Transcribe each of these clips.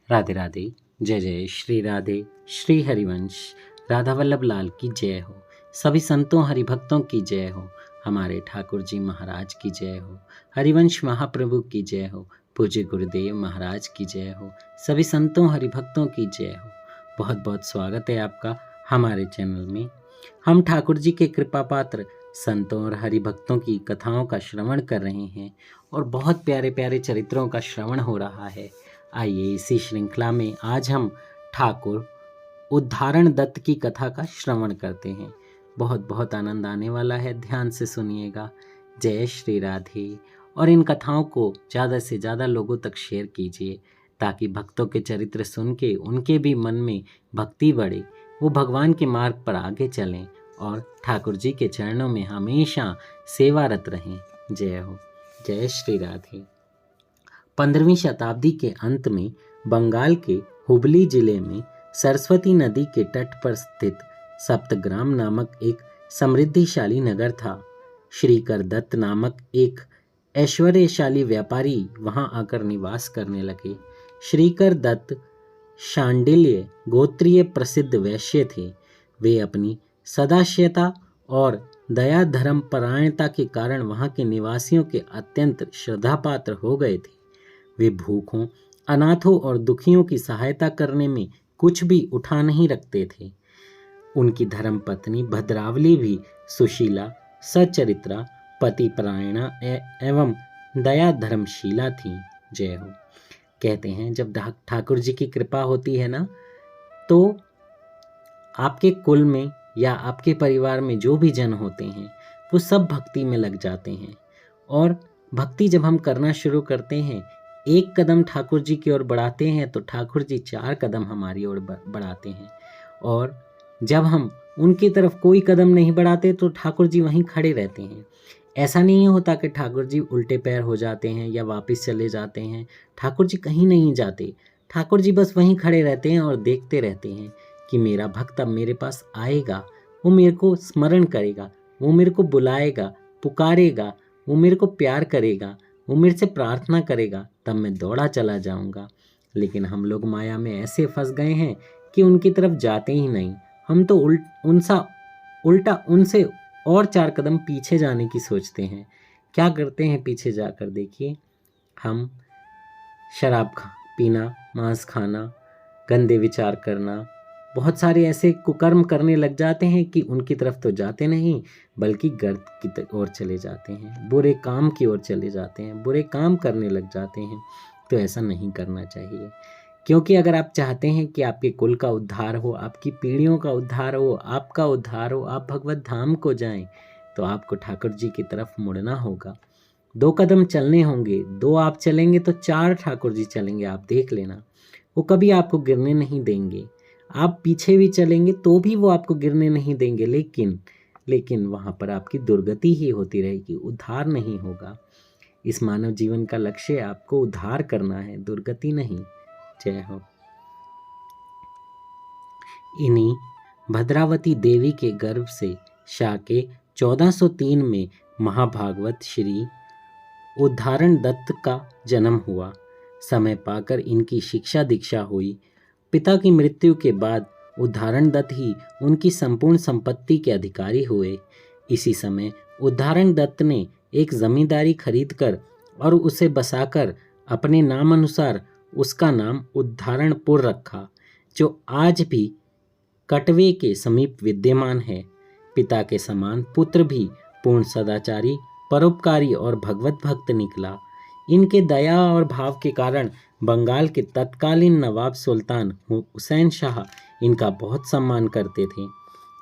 राधे राधे। जय जय श्री राधे। श्री हरिवंश राधा वल्लभ लाल की जय हो। सभी संतों हरिभक्तों की जय हो। हमारे ठाकुर जी महाराज की जय हो। हरिवंश महाप्रभु की जय हो। पूज्य गुरुदेव महाराज की जय हो। सभी संतों हरिभक्तों की जय हो। बहुत बहुत स्वागत है आपका हमारे चैनल में। हम ठाकुर जी के कृपा पात्र संतों और हरिभक्तों की कथाओं का श्रवण कर रहे हैं और बहुत प्यारे प्यारे चरित्रों का श्रवण हो रहा है। आइए इसी श्रृंखला में आज हम ठाकुर उद्धारण दत्त की कथा का श्रवण करते हैं। बहुत बहुत आनंद आने वाला है, ध्यान से सुनिएगा। जय श्री राधे। और इन कथाओं को ज़्यादा से ज़्यादा लोगों तक शेयर कीजिए ताकि भक्तों के चरित्र सुन के उनके भी मन में भक्ति बढ़े, वो भगवान के मार्ग पर आगे चलें और ठाकुर जी के चरणों में हमेशा सेवारत रहें। जय हो। जय श्री राधे। 15वीं शताब्दी के अंत में बंगाल के हुबली जिले में सरस्वती नदी के तट पर स्थित सप्तग्राम नामक एक समृद्धिशाली नगर था। श्रीकर दत्त नामक एक ऐश्वर्यशाली व्यापारी वहां आकर निवास करने लगे। श्रीकर दत्त शांडिल्य गोत्रीय प्रसिद्ध वैश्य थे। वे अपनी सदाशयता और दया धर्म परायणता के कारण वहां के निवासियों के अत्यंत श्रद्धापात्र हो गए थे। वे भूखों, अनाथों और दुखियों की सहायता करने में कुछ भी उठा नहीं रखते थे। उनकी धर्मपत्नी भद्रावली भी सुशीला, सच्चरित्रा, पतिपरायणा एवं दया धर्मशीला थी। जय हो। कहते हैं जब ठाकुर जी की कृपा होती है ना, तो आपके कुल में या आपके परिवार में जो भी जन होते हैं वो सब भक्ति में लग जाते हैं। और भक्ति जब हम करना शुरू करते हैं, एक कदम ठाकुर जी की ओर बढ़ाते हैं तो ठाकुर जी 4 कदम हमारी ओर बढ़ाते हैं। और जब हम उनकी तरफ कोई कदम नहीं बढ़ाते तो ठाकुर जी वहीं खड़े रहते हैं। ऐसा नहीं होता कि ठाकुर जी उल्टे पैर हो जाते हैं या वापस चले जाते हैं। ठाकुर जी कहीं नहीं जाते। ठाकुर जी बस वहीं खड़े रहते हैं और देखते रहते हैं कि मेरा भक्त अब मेरे पास आएगा, वो मेरे को स्मरण करेगा, वो मेरे को बुलाएगा, पुकारेगा, वो मेरे को प्यार करेगा, वो मेरे से प्रार्थना करेगा, तब मैं दौड़ा चला जाऊंगा। लेकिन हम लोग माया में ऐसे फंस गए हैं कि उनकी तरफ जाते ही नहीं। हम तो उल्टा उनसे और 4 कदम पीछे जाने की सोचते हैं। क्या करते हैं पीछे जाकर? देखिए, हम शराब पीना, मांस खाना, गंदे विचार करना, बहुत सारे ऐसे कुकर्म करने लग जाते हैं कि उनकी तरफ तो जाते नहीं बल्कि गर्त की ओर चले जाते हैं, बुरे काम की ओर चले जाते हैं, बुरे काम करने लग जाते हैं। तो ऐसा नहीं करना चाहिए, क्योंकि अगर आप चाहते हैं कि आपके कुल का उद्धार हो, आपकी पीढ़ियों का उद्धार हो, आपका उद्धार हो, आप भगवत धाम को जाएं, तो आपको ठाकुर जी की तरफ मुड़ना होगा। 2 कदम चलने होंगे, 2 आप चलेंगे तो 4 ठाकुर जी चलेंगे। आप देख लेना, वो कभी आपको गिरने नहीं देंगे। आप पीछे भी चलेंगे तो भी वो आपको गिरने नहीं देंगे, लेकिन वहाँ पर आपकी दुर्गति ही होती रहेगी, उद्धार नहीं होगा। इस मानव जीवन का लक्ष्य आपको उद्धार करना है, दुर्गति नहीं। जय हो। इन्हीं भद्रावती देवी के गर्भ से शाके 1403 में महाभागवत श्री उद्धारण दत्त का जन्म हुआ। समय पाकर इनकी शिक्षा दीक्षा हुई। पिता की मृत्यु के बाद उद्धारण दत्त ही उनकी संपूर्ण संपत्ति के अधिकारी हुए। इसी समय उद्धारण दत्त ने एक जमींदारी खरीदकर और उसे बसाकर अपने नाम अनुसार उसका नाम उद्धारणपुर रखा, जो आज भी कटवे के समीप विद्यमान है। पिता के समान पुत्र भी पूर्ण सदाचारी, परोपकारी और भगवत भक्त निकला। इनके दया और भाव के कारण बंगाल के तत्कालीन नवाब सुल्तान हुसैन शाह इनका बहुत सम्मान करते थे।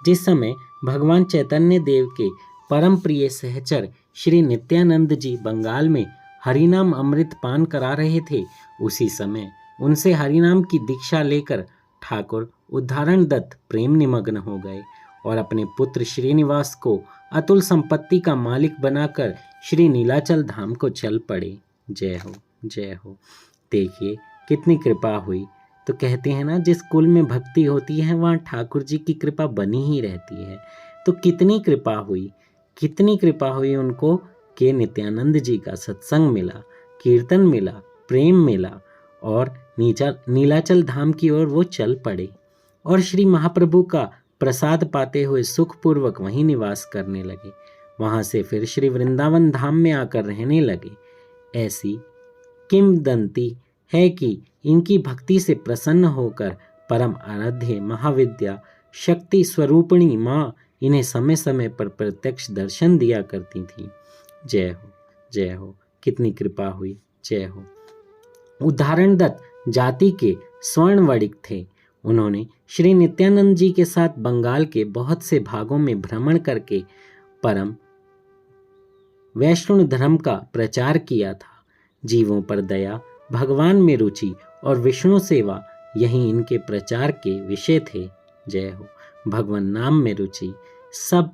जिस समय भगवान चैतन्य देव के परम प्रिय सहचर श्री नित्यानंद जी बंगाल में हरिनाम अमृत पान करा रहे थे, उसी समय उनसे हरिनाम की दीक्षा लेकर ठाकुर उद्धारण दत्त प्रेम निमग्न हो गए और अपने पुत्र श्रीनिवास को अतुल संपत्ति का मालिक बनाकर श्री नीलाचल धाम को चल पड़े। जय हो। जय हो। देखिए कितनी कृपा हुई। तो कहते हैं ना, जिस कुल में भक्ति होती है वहाँ ठाकुर जी की कृपा बनी ही रहती है। तो कितनी कृपा हुई उनको कि नित्यानंद जी का सत्संग मिला, कीर्तन मिला, प्रेम मिला और नीलाचल धाम की ओर वो चल पड़े और श्री महाप्रभु का प्रसाद पाते हुए सुखपूर्वक वहीं निवास करने लगे। वहां से फिर श्री वृंदावन धाम में आकर रहने लगे। ऐसी किंवदंती है कि इनकी भक्ति से प्रसन्न होकर परम आराध्य महाविद्या शक्ति स्वरूपिणी माँ इन्हें समय समय पर प्रत्यक्ष दर्शन दिया करती थी। जय हो, जय हो, कितनी कृपा हुई, जय हो। उदाहरण दत्त जाति के स्वर्ण वणिक थे। उन्होंने श्री नित्यानंद जी के साथ बंगाल के बहुत से भागों में भ्रमण करके परम वैष्णव धर्म का प्रचार किया था। जीवों पर दया, भगवान में रुचि और विष्णु सेवा यही इनके प्रचार के विषय थे। जय हो। भगवान नाम में रुचि सब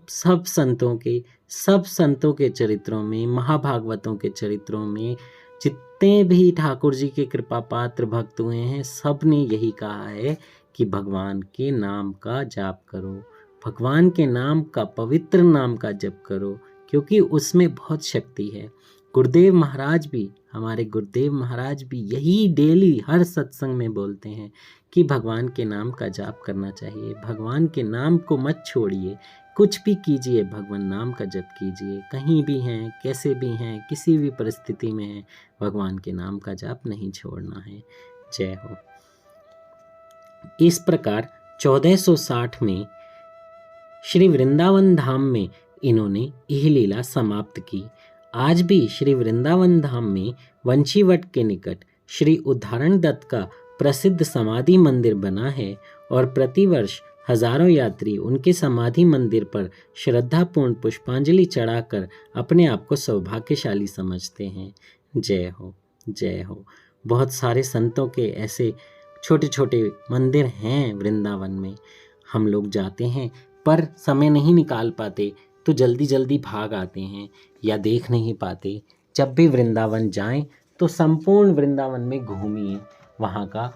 संतों के चरित्रों में, महाभागवतों के चरित्रों में जितने भी ठाकुर जी के कृपा पात्र भक्त हुए हैं, सब ने यही कहा है कि भगवान के नाम का जाप करो, भगवान के नाम का, पवित्र नाम का जप करो, क्योंकि उसमें बहुत शक्ति है। गुरुदेव महाराज भी, हमारे गुरुदेव महाराज भी यही डेली हर सत्संग में बोलते हैं कि भगवान के नाम का जाप करना चाहिए। भगवान के नाम को मत छोड़िए, कुछ भी कीजिए, भगवान नाम का जप कीजिए। कहीं भी हैं, कैसे भी हैं, किसी भी परिस्थिति में हैं, भगवान के नाम का जाप नहीं छोड़ना है। जय हो। इस प्रकार 1460 में श्री वृंदावन धाम में इन्होंने यह लीला समाप्त की। आज भी श्री वृंदावन धाम में वंशीवट के निकट श्री उदाहरण दत्त का प्रसिद्ध समाधि मंदिर बना है और प्रतिवर्ष हजारों यात्री उनके समाधि मंदिर पर श्रद्धापूर्ण पुष्पांजलि चढ़ाकर अपने आप को सौभाग्यशाली समझते हैं। जय हो, जय हो। बहुत सारे संतों के ऐसे छोटे छोटे मंदिर हैं वृंदावन में। हम लोग जाते हैं पर समय नहीं निकाल पाते तो जल्दी जल्दी भाग आते हैं या देख नहीं पाते। जब भी वृंदावन जाएं तो संपूर्ण वृंदावन में घूमिए, वहाँ का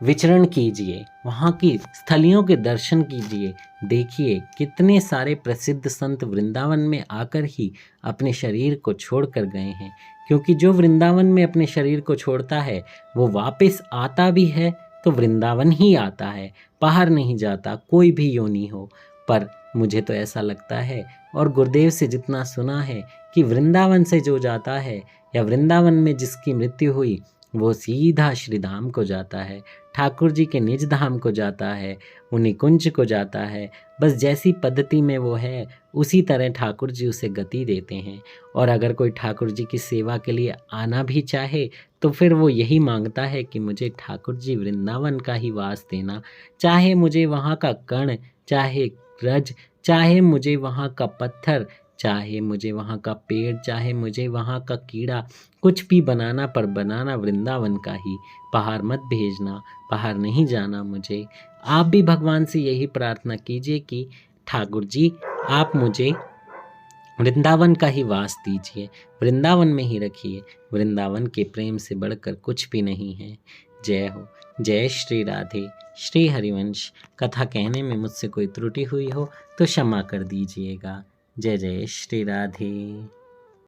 विचरण कीजिए, वहाँ की स्थलियों के दर्शन कीजिए। देखिए कितने सारे प्रसिद्ध संत वृंदावन में आकर ही अपने शरीर को छोड़ कर गए हैं, क्योंकि जो वृंदावन में अपने शरीर को छोड़ता है वो वापस आता भी है तो वृंदावन ही आता है, बाहर नहीं जाता, कोई भी योनि हो। पर मुझे तो ऐसा लगता है और गुरुदेव से जितना सुना है कि वृंदावन से जो जाता है या वृंदावन में जिसकी मृत्यु हुई वो सीधा श्री धाम को जाता है, ठाकुर जी के निज धाम को जाता है, उन्हीं कुंज को जाता है। बस जैसी पद्धति में वो है उसी तरह ठाकुर जी उसे गति देते हैं। और अगर कोई ठाकुर जी की सेवा के लिए आना भी चाहे तो फिर वो यही मांगता है कि मुझे ठाकुर जी वृंदावन का ही वास देना, चाहे मुझे वहाँ का कण, चाहे रज, चाहे मुझे वहाँ का पत्थर, चाहे मुझे वहाँ का पेड़, चाहे मुझे वहाँ का कीड़ा, कुछ भी बनाना, पर बनाना वृंदावन का ही। बाहर मत भेजना, बाहर नहीं जाना मुझे। आप भी भगवान से यही प्रार्थना कीजिए कि ठाकुर जी आप मुझे वृंदावन का ही वास दीजिए, वृंदावन में ही रखिए। वृंदावन के प्रेम से बढ़कर कुछ भी नहीं है। जय हो। जय श्री राधे। श्री हरिवंश। कथा कहने में मुझसे कोई त्रुटि हुई हो तो क्षमा कर दीजिएगा। जय जय श्री राधे।